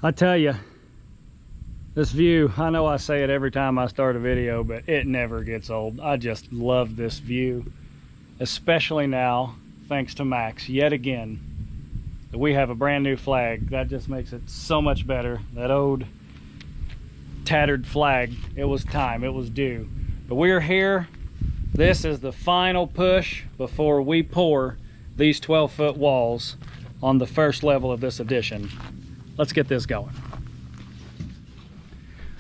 I tell you, this view, I know I say it every time I start a video, but it never gets old. I just love this view, especially now, thanks to Max, yet again, that we have a brand new flag. That just makes it so much better. That old tattered flag, it was time, it was due. But we're here. This is the final push before we pour these 12-foot walls on the first level of this addition. Let's get this going.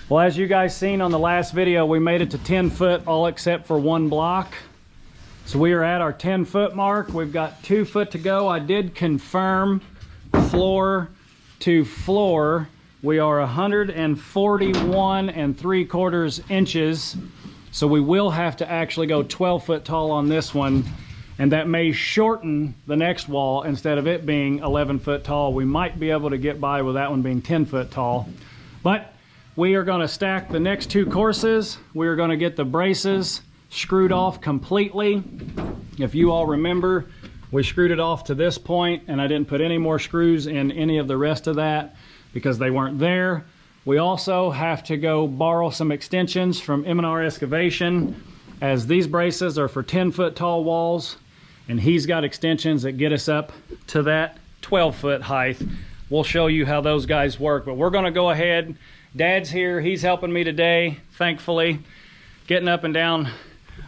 Well, as you guys seen on the last video, we made it to 10 foot all except for one block. So we are at our 10-foot mark. We've got 2 foot to go. I did confirm floor to floor. We are 141 3/4 inches. So we will have to actually go 12 foot tall on this one. And that may shorten the next wall. Instead of it being 11 foot tall, we might be able to get by with that one being 10 foot tall. But we are going to stack the next 2 courses. We are going to get the braces screwed off completely. If you all remember, we screwed it off to this point, and I didn't put any more screws in any of the rest of that because they weren't there. We also have to go borrow some extensions from M&R Excavation, as these braces are for 10 foot tall walls, and he's got extensions that get us up to that 12 foot height. We'll show you how those guys work, but we're going to go ahead. Dad's here, he's helping me today, thankfully. Getting up and down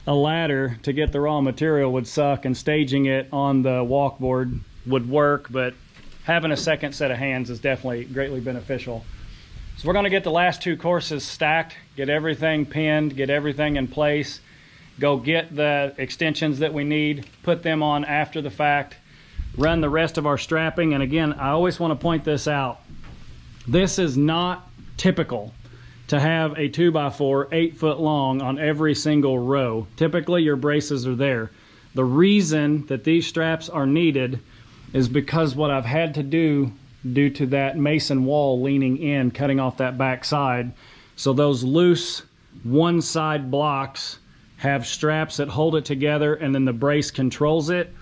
a ladder to get the raw material would suck, and staging it on the walkboard would work, but having a second set of hands is definitely greatly beneficial. So we're going to get the last 2 courses stacked, get everything pinned, get everything in place, go get the extensions that we need, put them on after the fact, run the rest of our strapping. And again, I always want to point this out. This is not typical to have a 2x4 8 foot long on every single row. Typically your braces are there. The reason that these straps are needed is because what I've had to do due to that mason wall leaning in, cutting off that back side. So those loose one side blocks have straps that hold it together, and then the brace controls it.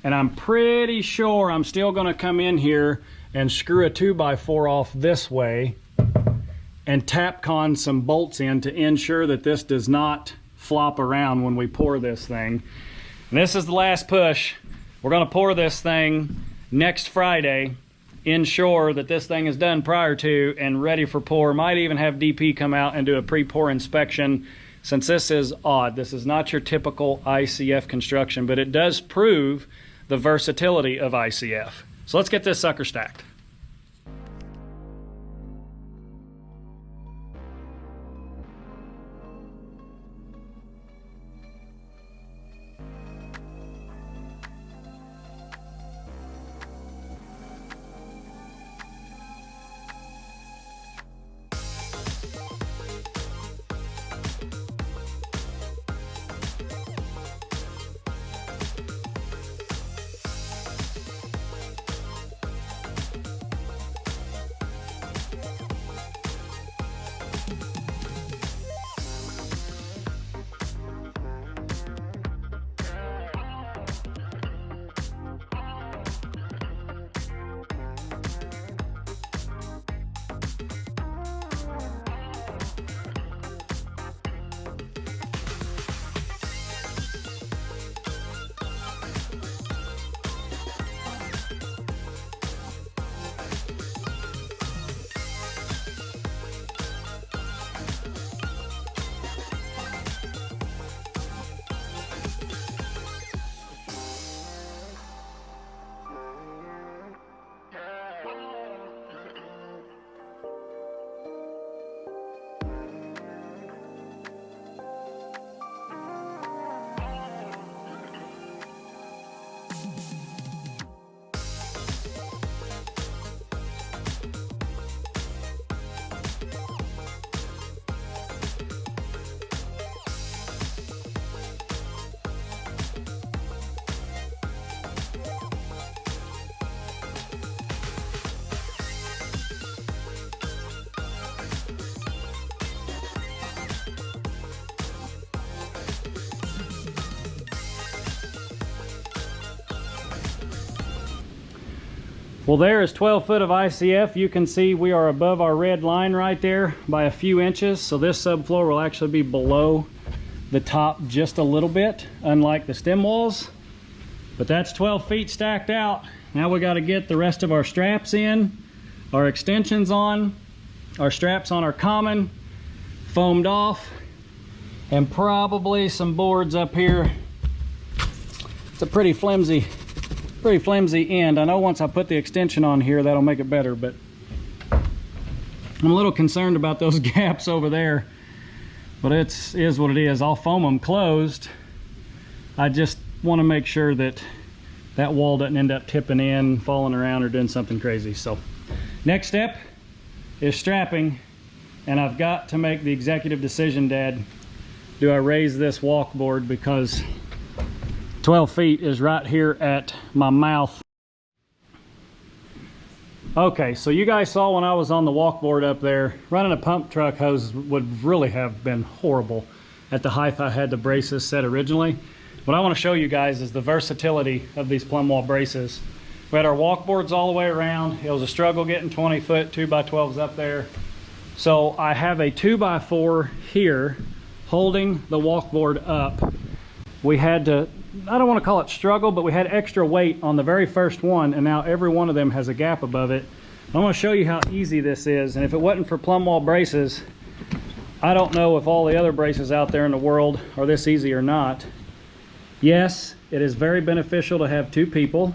And I'm pretty sure I'm still going to come in here and screw a 2x4 off this way and tapcon some bolts in to ensure that this does not flop around when we pour this thing. And this is the last push. We're going to pour this thing next Friday. Ensure that this thing is done prior to and ready for pour. Might even have DP come out and do a pre-pour inspection, since this is odd. This is not your typical ICF construction, but it does prove the versatility of ICF. So let's get this sucker stacked. Well, there is 12 foot of ICF. You can see we are above our red line right there by a few inches. So this subfloor will actually be below the top just a little bit, unlike the stem walls. But that's 12 feet stacked out. Now we got to get the rest of our straps in, our extensions on, our straps on our common, foamed off, and probably some boards up here. It's a pretty flimsy end. I know once I put the extension on here, that'll make it better, but I'm a little concerned about those gaps over there. But it is what it is. I'll foam them closed. I just want to make sure that that wall doesn't end up tipping in, falling around, or doing something crazy. So next step is strapping, and I've got to make the executive decision, Dad. Do I raise this walkboard, because 12 feet is right here at my mouth. Okay, so you guys saw when I was on the walkboard up there, running a pump truck hose would really have been horrible at the height I had the braces set originally. What I want to show you guys is the versatility of these plumb wall braces. We had our walkboards all the way around. It was a struggle getting 20 foot 2x12s up there. So I have a 2x4 here holding the walkboard up. We had to, I don't want to call it struggle, but we had extra weight on the very first one, and now every one of them has a gap above it. I want to show you how easy this is, and if it wasn't for plumb wall braces, I don't know if all the other braces out there in the world are this easy or not. Yes, it is very beneficial to have two people,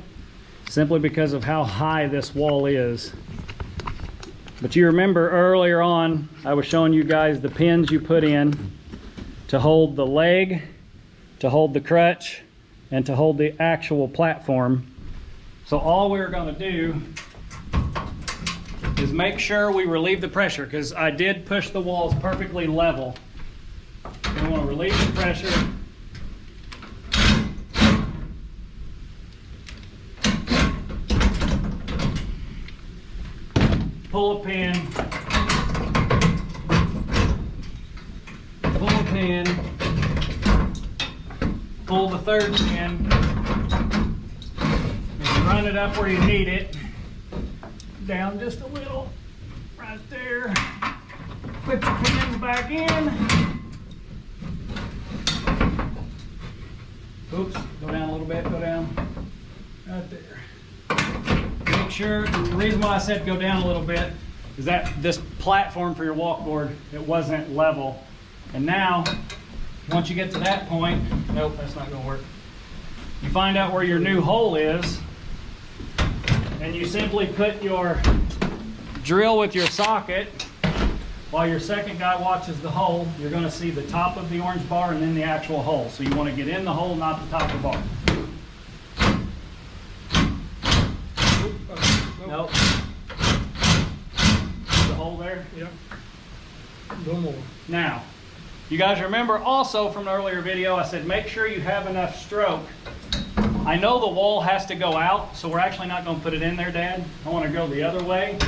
simply because of how high this wall is. But you remember earlier on, I was showing you guys the pins you put in to hold the leg, to hold the crutch, and to hold the actual platform. So all we're going to do is make sure we relieve the pressure, because I did push the walls perfectly level. We want to relieve the pressure. Pull a pin. Pull a pin. Pull the third pin. And run it up where you need it. Down just a little. Right there. Put your pins back in. Oops, go down a little bit, go down. Right there. Make sure, the reason why I said go down a little bit is that this platform for your walkboard, it wasn't level. And now, once you get to that point, nope, that's not gonna work. You find out where your new hole is, and you simply put your drill with your socket. While your second guy watches the hole, you're gonna see the top of the orange bar and then the actual hole. So you wanna get in the hole, not the top of the bar. Nope. The hole there? Yep. No more. Now, you guys remember also from an earlier video, I said make sure you have enough stroke. I know the wall has to go out, so we're actually not going to put it in there, Dad. I want to go the other way.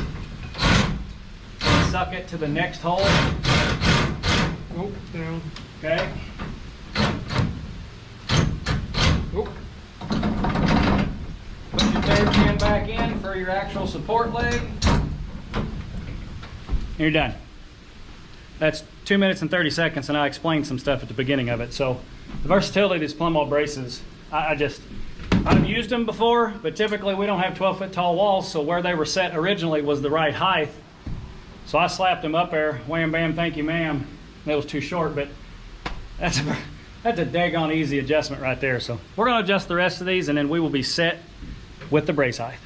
Suck it to the next hole. Oh, down. Okay. Oh. Put your third pin back in for your actual support leg. And you're done. That's 2 minutes and 30 seconds, and I explained some stuff at the beginning of it. So the versatility of these plumb wall braces, I've used them before, but typically we don't have 12-foot tall walls, so where they were set originally was the right height. So I slapped them up there, wham bam, thank you ma'am. It was too short, but that's a daggone easy adjustment right there. So we're gonna adjust the rest of these, and then we will be set with the brace height.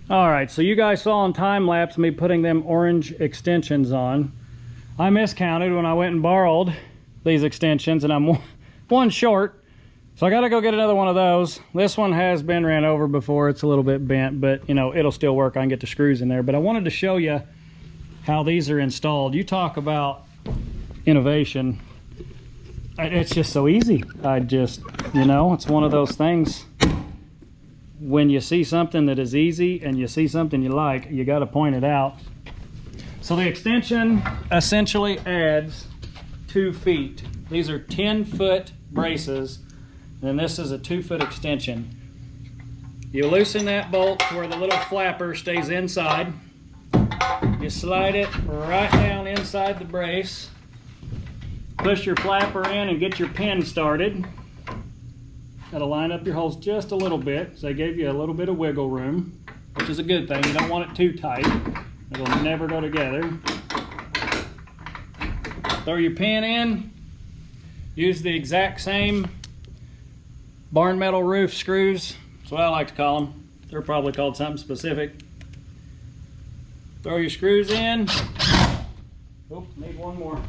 All right, so you guys saw on time lapse me putting them orange extensions on. I miscounted when I went and borrowed these extensions, and I'm one short. So I gotta go get another one of those. This one has been ran over before. It's a little bit bent, but you know, it'll still work. I can get the screws in there. But I wanted to show you how these are installed. You talk about innovation. It's just so easy. You know, it's one of those things. When you see something that is easy and you see something you like, you got to point it out. So the extension essentially adds 2 feet. These are 10-foot braces, and this is a 2-foot extension. You loosen that bolt to where the little flapper stays inside. You slide it right down inside the brace. Push your flapper in and get your pin started. Got to line up your holes just a little bit, so they gave you a little bit of wiggle room, which is a good thing. You don't want it too tight. It'll never go together. Throw your pin in. Use the exact same barn metal roof screws. That's what I like to call them. They're probably called something specific. Throw your screws in. Oh, need one more.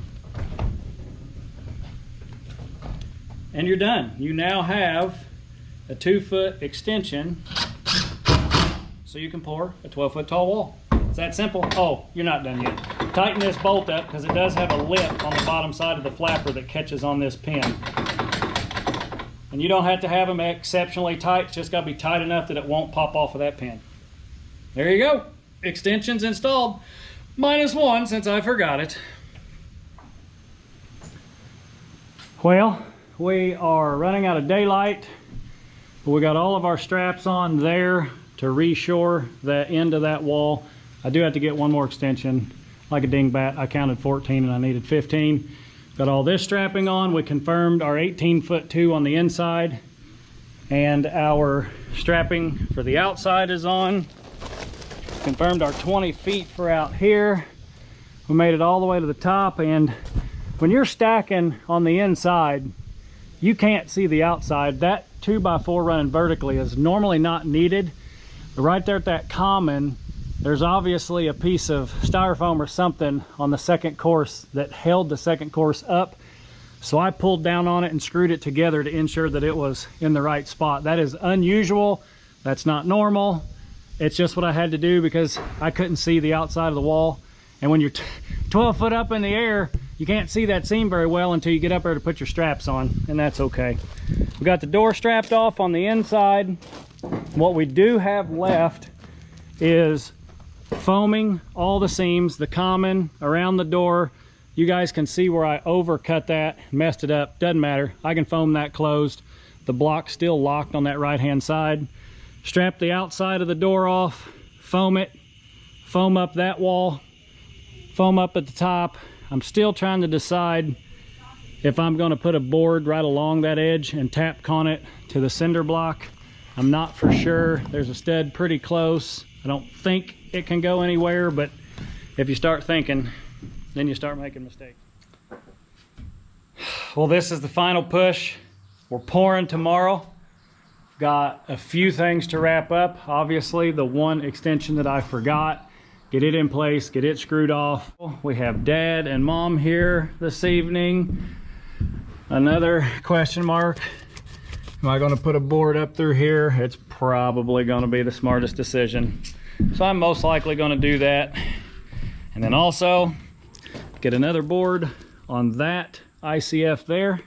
And you're done. You now have a 2-foot extension so you can pour a 12-foot tall wall. It's that simple. Oh, you're not done yet. Tighten this bolt up because it does have a lip on the bottom side of the flapper that catches on this pin. And you don't have to have them exceptionally tight. It's just got to be tight enough that it won't pop off of that pin. There you go. Extensions installed. -1 since I forgot it. Well, we are running out of daylight, but we got all of our straps on there to reshore the end of that wall. I do have to get one more extension. Like a dingbat, I counted 14 and I needed 15. Got all this strapping on. We confirmed our 18-foot 2 on the inside, and our strapping for the outside is on. Confirmed our 20 feet for out here. We made it all the way to the top, and when you're stacking on the inside, you can't see the outside. That 2x4 running vertically is normally not needed. But right there at that common, there's obviously a piece of styrofoam or something on the second course that held the second course up. So I pulled down on it and screwed it together to ensure that it was in the right spot. That is unusual. That's not normal. It's just what I had to do because I couldn't see the outside of the wall. And when you're 12 foot up in the air, you can't see that seam very well until you get up there to put your straps on, and that's okay. We got the door strapped off on the inside. What we do have left is foaming all the seams, the common around the door. You guys can see where I overcut that, messed it up. Doesn't matter. I can foam that closed. The block's still locked on that right-hand side. Strap the outside of the door off, foam it, foam up that wall, foam up at the top. I'm still trying to decide if I'm going to put a board right along that edge and tap con it to the cinder block. I'm not for sure. There's a stud pretty close. I don't think it can go anywhere, but if you start thinking, then you start making mistakes. Well, this is the final push. We're pouring tomorrow. Got a few things to wrap up. Obviously, the one extension that I forgot. Get it in place, get it screwed off. We have Dad and Mom here this evening. Another question mark. Am I gonna put a board up through here? It's probably gonna be the smartest decision. So I'm most likely gonna do that. And then also get another board on that ICF there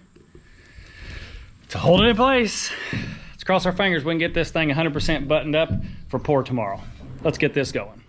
to hold it in place. Let's cross our fingers we can get this thing 100% buttoned up for pour tomorrow. Let's get this going.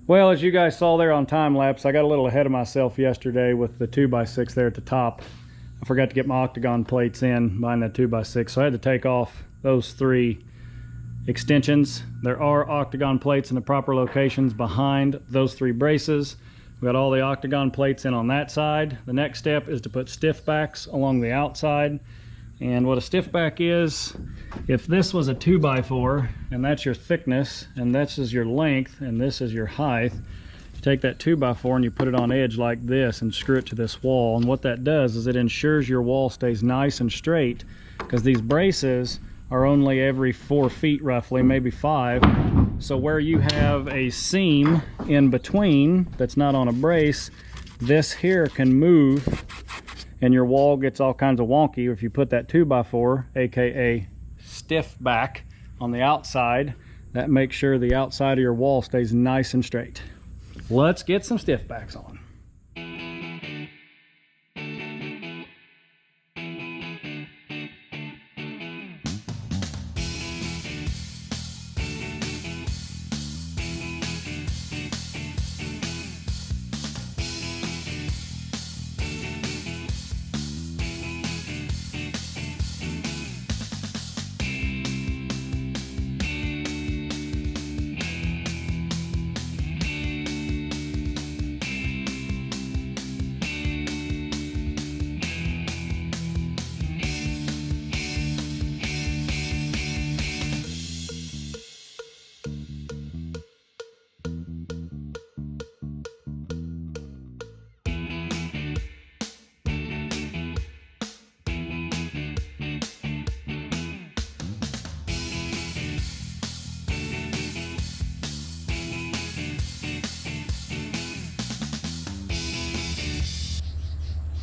Well, as you guys saw there on time lapse, I got a little ahead of myself yesterday with the 2x6 there at the top. I forgot to get my octagon plates in behind that 2x6, so I had to take off those 3 extensions. There are octagon plates in the proper locations behind those 3 braces. We got all the octagon plates in on that side. The next step is to put stiff backs along the outside. And what a stiff back is, if this was a 2x4 and that's your thickness and this is your length and this is your height, you take that 2x4 and you put it on edge like this and screw it to this wall. And what that does is it ensures your wall stays nice and straight, because these braces are only every 4 feet roughly, maybe 5. So where you have a seam in between that's not on a brace, this here can move and your wall gets all kinds of wonky. If you put that 2x4, aka stiff back, on the outside, that makes sure the outside of your wall stays nice and straight. Let's get some stiff backs on.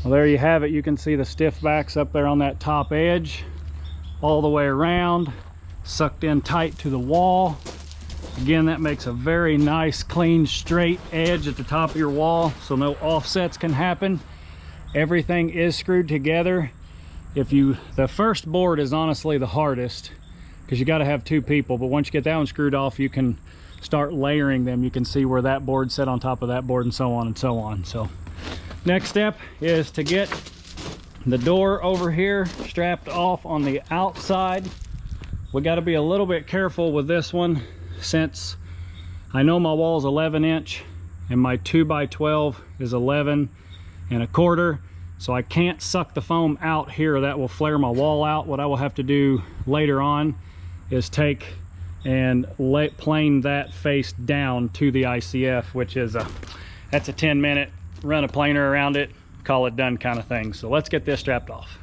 Well, there you have it. You can see the stiff backs up there on that top edge, all the way around, sucked in tight to the wall. Again, that makes a very nice, clean, straight edge at the top of your wall, so no offsets can happen. Everything is screwed together. The first board is honestly the hardest, because you got to have 2 people, but once you get that one screwed off, you can start layering them. You can see where that board set on top of that board, and so on and so on. So next step is to get the door over here strapped off on the outside. We got to be a little bit careful with this one, since I know my wall is 11 inch and my 2x12 is 11 1/4, so I can't suck the foam out here. That will flare my wall out. What I will have to do later on is take and plane that face down to the ICF, which is that's a 10-minute run a planer around it, call it done kind of thing. So let's get this strapped off.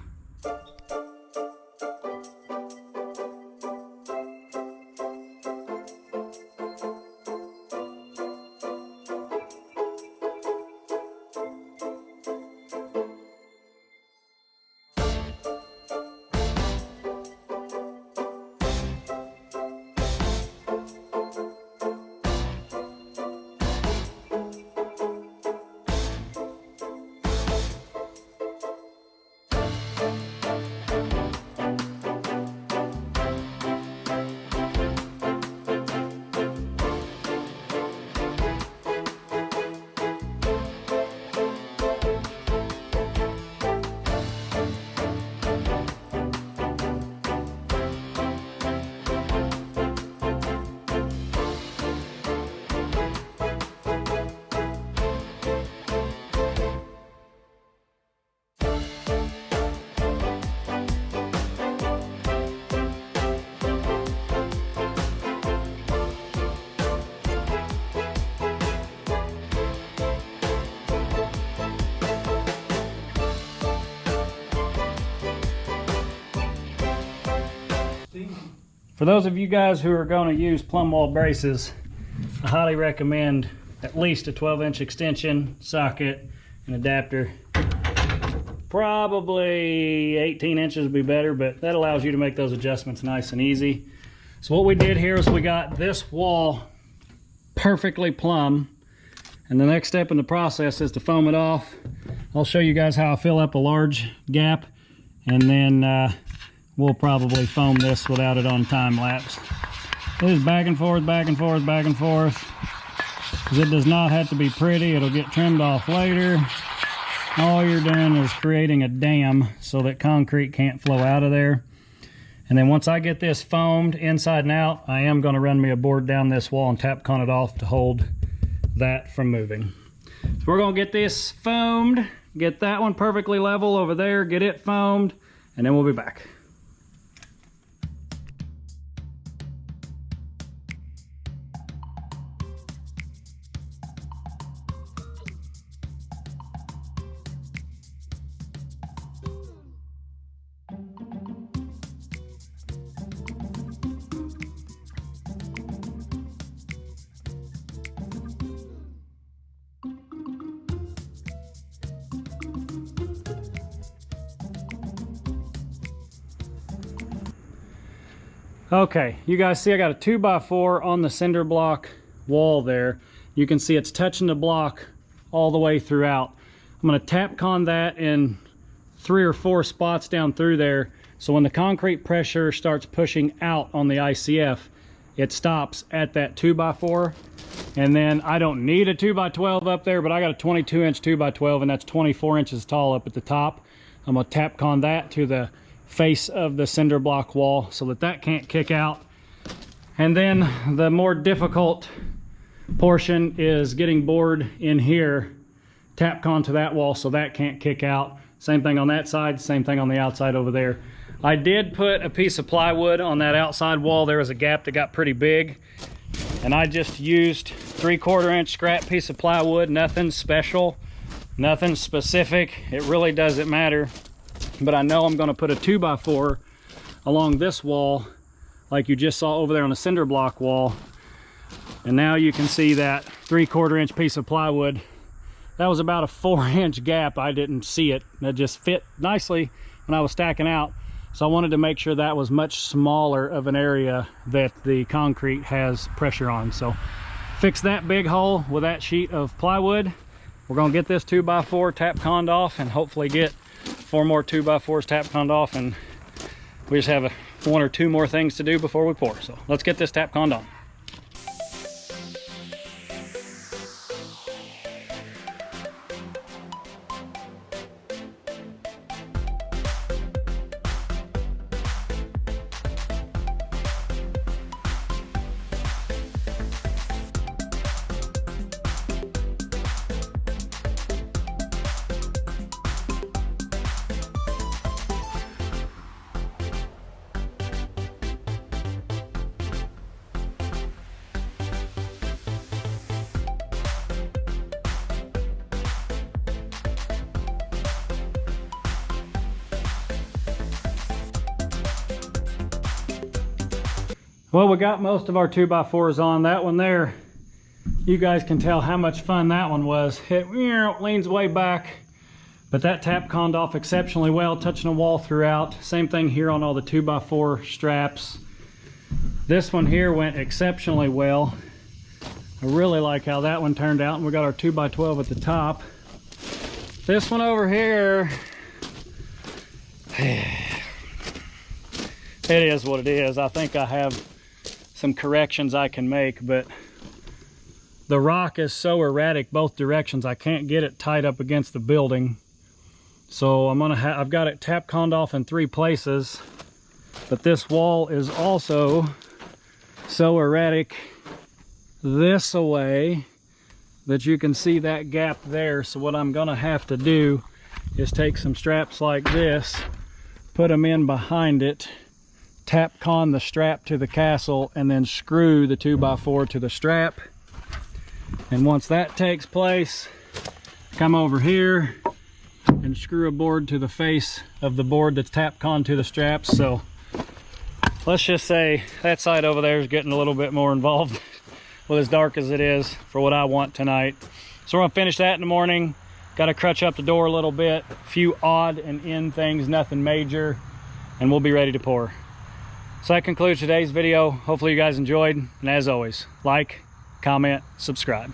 For those of you guys who are going to use plumb wall braces, I highly recommend at least a 12-inch extension, socket, and adapter. Probably 18 inches would be better, but that allows you to make those adjustments nice and easy. So what we did here is we got this wall perfectly plumb, and the next step in the process is to foam it off. I'll show you guys how I fill up a large gap, and then we'll probably foam this without it on time lapse. It is back and forth, back and forth, back and forth. 'cause it does not have to be pretty. It'll get trimmed off later. All you're doing is creating a dam so that concrete can't flow out of there. And then once I get this foamed inside and out, I am going to run me a board down this wall and Tapcon it off to hold that from moving. So we're going to get this foamed, get that one perfectly level over there, get it foamed, and then we'll be back. Okay, you guys see I got a 2x4 on the cinder block wall there. You can see it's touching the block all the way throughout. I'm going to Tapcon that in 3 or 4 spots down through there, so when the concrete pressure starts pushing out on the ICF, it stops at that 2x4. And then I don't need a 2x12 up there, but I got a 22-inch 2x12, and that's 24 inches tall up at the top. I'm going to Tapcon that to the face of the cinder block wall so that that can't kick out. And then the more difficult portion is getting board in here, Tapcon to that wall so that can't kick out. Same thing on that side, same thing on the outside over there. I did put a piece of plywood on that outside wall. There was a gap that got pretty big, and I just used 3/4 inch scrap piece of plywood. Nothing special, nothing specific. It really doesn't matter. But I know I'm going to put a 2x4 along this wall like you just saw over there on the cinder block wall. And now you can see that 3/4 inch piece of plywood. That was about a 4-inch gap. I didn't see it. That just fit nicely when I was stacking out. So I wanted to make sure that was much smaller of an area that the concrete has pressure on. So fix that big hole with that sheet of plywood. We're going to get this 2x4 Tapconed off and hopefully get 4 more 2x4s Tapconed off, and we just have 1 or 2 more things to do before we pour. So let's get this Tapconed on. Well, we got most of our 2x4s on. That one there, you guys can tell how much fun that one was. It leans way back, but that Tapconed off exceptionally well, touching the wall throughout. Same thing here on all the 2x4 straps. This one here went exceptionally well. I really like how that one turned out, and we got our 2x12 at the top. This one over here, it is what it is. I think I have some corrections I can make, but the rock is so erratic both directions, I can't get it tight up against the building. So I've got it Tapconed off in 3 places, but this wall is also so erratic this way that you can see that gap there. So what I'm gonna have to do is take some straps like this, put them in behind it, Tapcon the strap to the castle, and then screw the 2x4 to the strap. And once that takes place, come over here and screw a board to the face of the board that's Tapcon to the straps. So let's just say that side over there is getting a little bit more involved with as dark as it is for what I want tonight. So we're gonna finish that in the morning. Got to crutch up the door a little bit, a few odd and in things, nothing major, and we'll be ready to pour. So that concludes today's video. Hopefully you guys enjoyed, and as always, like, comment, subscribe.